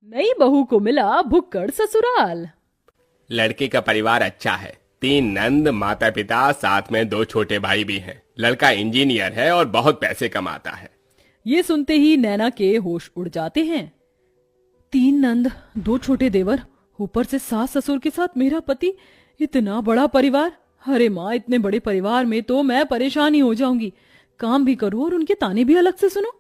नई बहू को मिला भुक्कड़ ससुराल। लड़के का परिवार अच्छा है। 3 नंद, माता पिता, साथ में 2 छोटे भाई भी हैं। लड़का इंजीनियर है और बहुत पैसे कमाता है। ये सुनते ही नैना के होश उड़ जाते हैं। 3 नंद, 2 छोटे देवर, ऊपर से सास ससुर के साथ मेरा पति, इतना बड़ा परिवार। अरे माँ, इतने बड़े परिवार में तो मैं परेशान ही हो जाऊंगी। काम भी करूं और उनके ताने भी अलग से सुनो।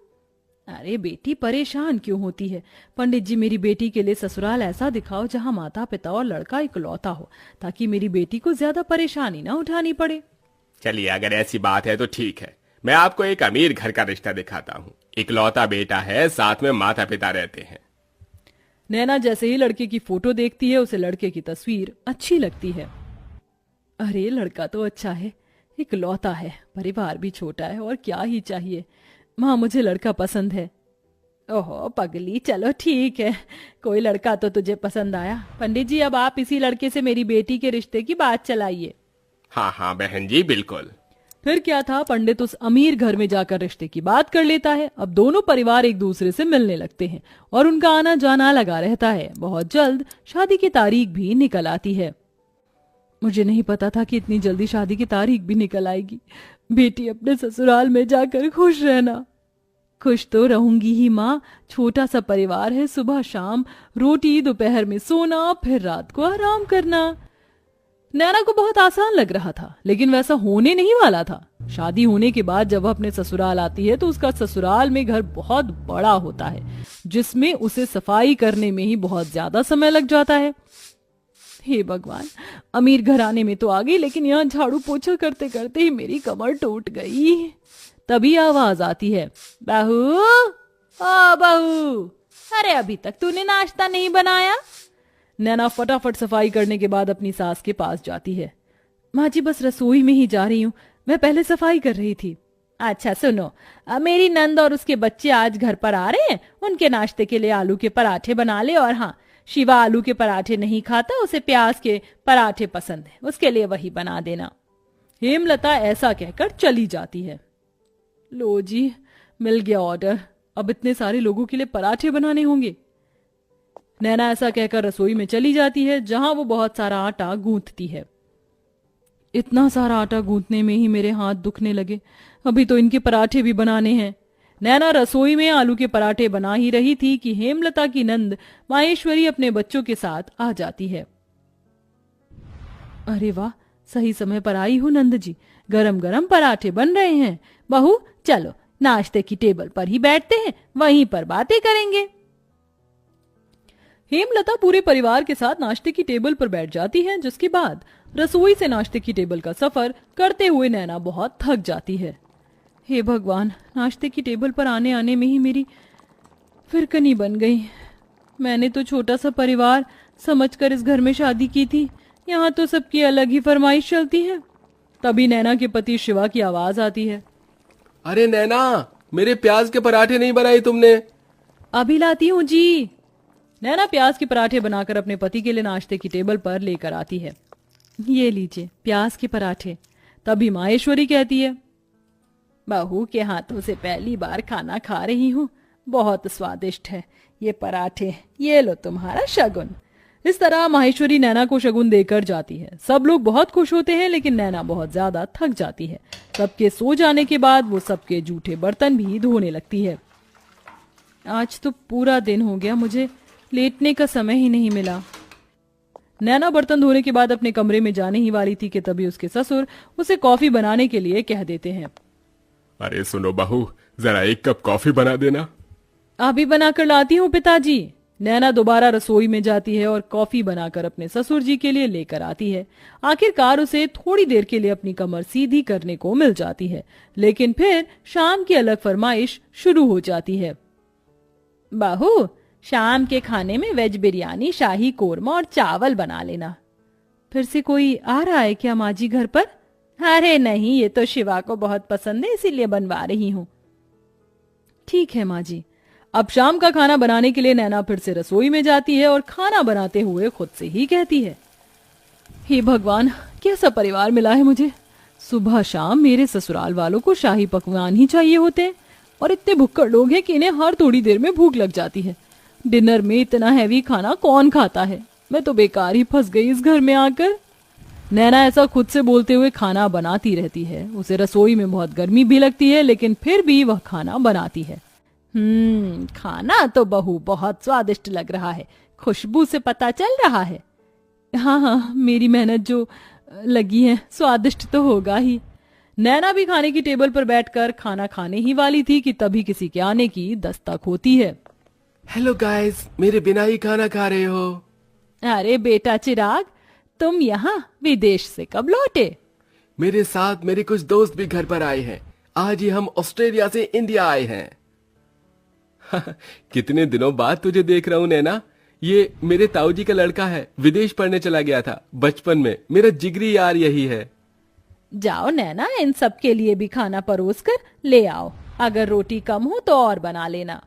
अरे बेटी, परेशान क्यों होती है? पंडित जी, मेरी बेटी के लिए ससुराल ऐसा दिखाओ जहां माता पिता और लड़का इकलौता हो, ताकि मेरी बेटी को ज्यादा परेशानी ना उठानी पड़े। चलिए, अगर ऐसी बात है तो ठीक है। मैं आपको एक अमीर घर का रिश्ता दिखाता हूँ। इकलौता बेटा है, साथ में माता पिता रहते हैं। नैना जैसे ही लड़के की फोटो देखती है, उसे लड़के की तस्वीर अच्छी लगती है। अरे लड़का तो अच्छा है, इकलौता है, परिवार भी छोटा है, और क्या ही चाहिए। माँ, मुझे लड़का पसंद है। ओहो पगली, चलो ठीक है, कोई लड़का तो तुझे पसंद आया। पंडित जी, अब आप इसी लड़के से मेरी बेटी के रिश्ते की बात चलाइए। हाँ हाँ बहन जी, बिल्कुल। फिर क्या था, पंडित उस अमीर घर में जाकर रिश्ते की बात कर लेता है। अब दोनों परिवार एक दूसरे से मिलने लगते हैं और उनका आना जाना लगा रहता है। बहुत जल्द शादी की तारीख भी निकल आती है। मुझे नहीं पता था कि इतनी जल्दी शादी की तारीख भी निकल आएगी। बेटी, अपने ससुराल में जाकर खुश रहना। खुश तो रहूंगी ही माँ, छोटा सा परिवार है, सुबह शाम रोटी, दोपहर में सोना, फिर रात को आराम करना। नैना को बहुत आसान लग रहा था, लेकिन वैसा होने नहीं वाला था। शादी होने के बाद जब वह अपने ससुराल आती है तो उसका ससुराल में घर बहुत बड़ा होता है, जिसमें उसे सफाई करने में ही बहुत ज्यादा समय लग जाता है। हे भगवान, अमीर घराने में तो आ गई, लेकिन यहाँ झाड़ू पोछा करते करते ही मेरी कमर टूट गई। तभी आवाज आती है, बहू, ओ बहू, अरे अभी तक तूने नाश्ता नहीं बनाया? नैना फटाफट सफाई करने के बाद अपनी सास के पास जाती है। माँ जी, बस रसोई में ही जा रही हूँ, मैं पहले सफाई कर रही थी। अच्छा सुनो, मेरी नंद और उसके बच्चे आज घर पर आ रहे हैं, उनके नाश्ते के लिए आलू के पराठे बना ले। और हाँ, शिवा आलू के पराठे नहीं खाता, उसे प्याज के पराठे पसंद है, उसके लिए वही बना देना। हेमलता ऐसा कहकर चली जाती है। लो जी, मिल गया ऑर्डर, अब इतने सारे लोगों के लिए पराठे बनाने होंगे। नैना ऐसा कहकर रसोई में चली जाती है, जहां वो बहुत सारा आटा गूंथती है। इतना सारा आटा गूंथने में ही मेरे हाथ दुखने लगे, अभी तो इनके पराठे भी बनाने हैं। नैना रसोई में आलू के पराठे बना ही रही थी कि हेमलता की नंद माहेश्वरी अपने बच्चों के साथ आ जाती है। अरे वाह, सही समय पर आई हूँ नंद जी, गरम गरम पराठे बन रहे हैं। बहू चलो, नाश्ते की टेबल पर ही बैठते हैं, वहीं पर बातें करेंगे। हेमलता पूरे परिवार के साथ नाश्ते की टेबल पर बैठ जाती है, जिसके बाद रसोई से नाश्ते की टेबल का सफर करते हुए नैना बहुत थक जाती है। हे भगवान, नाश्ते की टेबल पर आने आने में ही मेरी फिरकनी बन गई। मैंने तो छोटा सा परिवार समझकर इस घर में शादी की थी, यहाँ तो सबकी अलग ही फरमाइश चलती है। तभी नैना के पति शिवा की आवाज आती है। अरे नैना, मेरे प्याज के पराठे नहीं बनाए तुमने? अभी लाती हूँ जी। नैना प्याज के पराठे बनाकर अपने पति के लिए नाश्ते की टेबल पर लेकर आती है। ये लीजिए प्याज के पराठे। तभी माहेश्वरी कहती है, बहू के हाथों से पहली बार खाना खा रही हूँ, बहुत स्वादिष्ट है ये पराठे, ये लो तुम्हारा शगुन। इस तरह माहेश्वरी नैना को शगुन देकर जाती है। सब लोग बहुत खुश होते हैं, लेकिन नैना बहुत ज्यादा थक जाती है। सबके सो जाने के बाद वो सबके जूठे बर्तन भी धोने लगती है। आज तो पूरा दिन हो गया, मुझे लेटने का समय ही नहीं मिला। नैना बर्तन धोने के बाद अपने कमरे में जाने ही वाली थी कि तभी उसके ससुर उसे कॉफी बनाने के लिए कह देते हैं। अरे सुनो बहू, जरा 1 कप कॉफी बना देना। अभी बनाकर लाती हूँ पिताजी। नैना दोबारा रसोई में जाती है और कॉफी बनाकर अपने ससुर जी के लिए लेकर आती है। आखिरकार उसे थोड़ी देर के लिए अपनी कमर सीधी करने को मिल जाती है, लेकिन फिर शाम की अलग फरमाइश शुरू हो जाती है। बहू, शाम के खाने में वेज बिरयानी, शाही कोरमा और चावल बना लेना। फिर से कोई आ रहा है क्या माँ जी घर पर? अरे नहीं, ये तो शिवा को बहुत पसंद है, इसीलिए बनवा रही हूँ। ठीक है माँ जी। अब शाम का खाना बनाने के लिए नैना फिर से रसोई में जाती है और खाना बनाते हुए खुद से ही कहती है, हे भगवान, कैसा परिवार मिला है मुझे। सुबह शाम मेरे ससुराल वालों को शाही पकवान ही चाहिए होते हैं, और इतने भुक्कड़ लोग हैं कि इन्हें हर थोड़ी देर में भूख लग जाती है। डिनर में इतना हैवी खाना कौन खाता है? मैं तो बेकार ही फंस गई इस घर में आकर। नैना ऐसा खुद से बोलते हुए खाना बनाती रहती है। उसे रसोई में बहुत गर्मी भी लगती है, लेकिन फिर भी वह खाना बनाती है। खाना तो बहू बहुत स्वादिष्ट लग रहा है, खुशबू से पता चल रहा है। हाँ हाँ, मेरी मेहनत जो लगी है, स्वादिष्ट तो होगा ही। नैना भी खाने की टेबल पर बैठकर खाना खाने ही वाली थी कि तभी किसी के आने की दस्तक होती है। हेलो गाइस, मेरे बिना ही खाना खा रहे हो? अरे बेटा चिराग, तुम यहाँ विदेश से कब लौटे? मेरे साथ मेरे कुछ दोस्त भी घर पर आए हैं। आज ही हम ऑस्ट्रेलिया से इंडिया आए हैं। कितने दिनों बाद तुझे देख रहा हूँ नैना। ये मेरे ताऊ जी का लड़का है, विदेश पढ़ने चला गया था बचपन में। मेरा जिगरी यार यही है। जाओ नैना, इन सब के लिए भी खाना परोस कर ले आओ। अगर रोटी कम हो तो और बना लेना।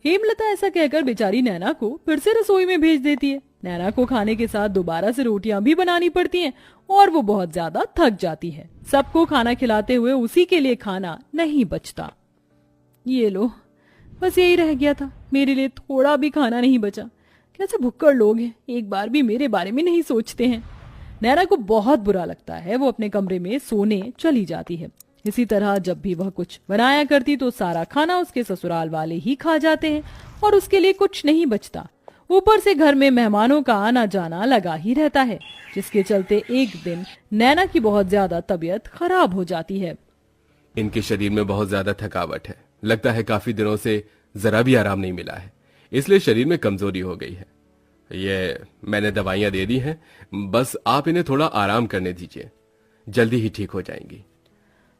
हेमलता ऐसा कहकर बेचारी नैना को फिर से रसोई में भेज देती है। नैना को खाने के साथ दोबारा से रोटियां भी बनानी पड़ती हैं और वो बहुत ज्यादा थक जाती है। सबको खाना खिलाते हुए उसी के लिए खाना नहीं बचता। ये लो, बस यही रह गया था, मेरे लिए थोड़ा भी खाना नहीं बचा। कैसे भुक्कड़ लोग हैं, एक बार भी मेरे बारे में नहीं सोचते हैं। नैना को बहुत बुरा लगता है। वो अपने कमरे में सोने चली जाती है। इसी तरह जब भी वह कुछ बनाया करती तो सारा खाना उसके ससुराल वाले ही खा जाते हैं और उसके लिए कुछ नहीं बचता। ऊपर से घर में मेहमानों का आना जाना लगा ही रहता है, जिसके चलते एक दिन नैना की बहुत ज्यादा तबीयत खराब हो जाती है। इनके शरीर में बहुत ज्यादा थकावट है। लगता है काफी दिनों से जरा भी आराम नहीं मिला है, इसलिए शरीर में कमजोरी हो गई है। ये मैंने दवाइयां दे दी हैं, बस आप इन्हें थोड़ा आराम करने दीजिए, जल्दी ही ठीक हो जाएंगी।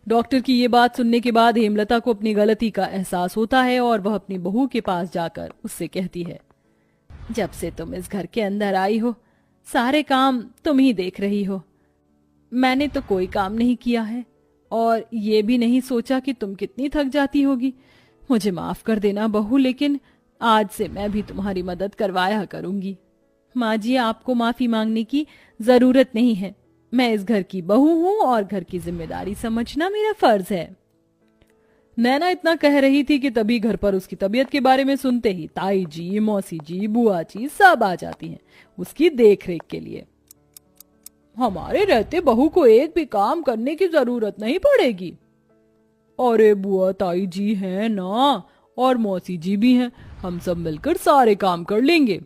डॉक्टर की ये बात सुनने के बाद हेमलता को अपनी गलती का एहसास होता है और वह अपनी बहू के पास जाकर उससे कहती है, जब से तुम इस घर के अंदर आई हो सारे काम तुम ही देख रही हो। मैंने तो कोई काम नहीं किया है और ये भी नहीं सोचा कि तुम कितनी थक जाती होगी। मुझे माफ कर देना बहू, लेकिन आज से मैं भी तुम्हारी मदद करवाया करूंगी। माँ जी, आपको माफी मांगने की जरूरत नहीं है। मैं इस घर की बहू हूं और घर की जिम्मेदारी समझना मेरा फर्ज है। नैना इतना कह रही थी कि तभी घर पर उसकी तबीयत के बारे में सुनते ही ताई जी, मौसी जी, बुआ जी सब आ जाती हैं उसकी देखरेख के लिए। हमारे रहते बहू को एक भी काम करने की जरूरत नहीं पड़ेगी। अरे बुआ ताई जी हैं ना, और मौसी जी भी हैं, हम सब मिलकर सारे काम कर लेंगे।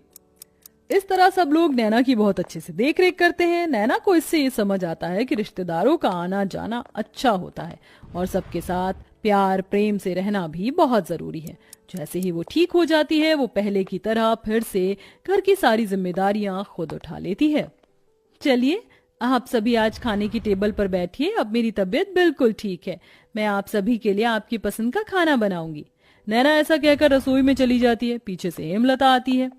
इस तरह सब लोग नैना की बहुत अच्छे से देखरेख करते हैं। नैना को इससे ये समझ आता है कि रिश्तेदारों का आना जाना अच्छा होता है और सबके साथ प्यार प्रेम से रहना भी बहुत जरूरी है। जैसे ही वो ठीक हो जाती है, वो पहले की तरह फिर से घर की सारी जिम्मेदारियां खुद उठा लेती है। चलिए, आप सभी आज खाने की टेबल पर बैठिए। अब मेरी तबीयत बिल्कुल ठीक है। मैं आप सभी के लिए आपकी पसंद का खाना बनाऊंगी। नैना ऐसा कहकर रसोई में चली जाती है। पीछे से हेमलता आती है।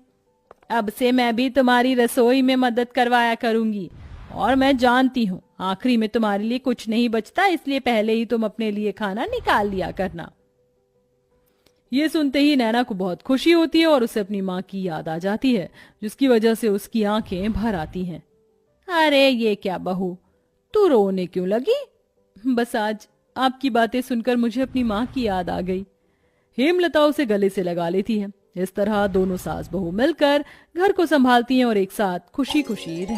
अब से मैं भी तुम्हारी रसोई में मदद करवाया करूंगी और मैं जानती हूँ आखिरी में तुम्हारे लिए कुछ नहीं बचता, इसलिए पहले ही तुम अपने लिए खाना निकाल लिया करना। ये सुनते ही नैना को बहुत खुशी होती है और उसे अपनी माँ की याद आ जाती है, जिसकी वजह से उसकी आंखें भर आती हैं। अरे ये क्या बहू, तू रोने क्यों लगी? बस आज आपकी बातें सुनकर मुझे अपनी माँ की याद आ गई। हेमलता उसे गले से लगा लेती है। इस तरह दोनों सास बहू मिलकर घर को संभालती हैं और एक साथ खुशी खुशी रहने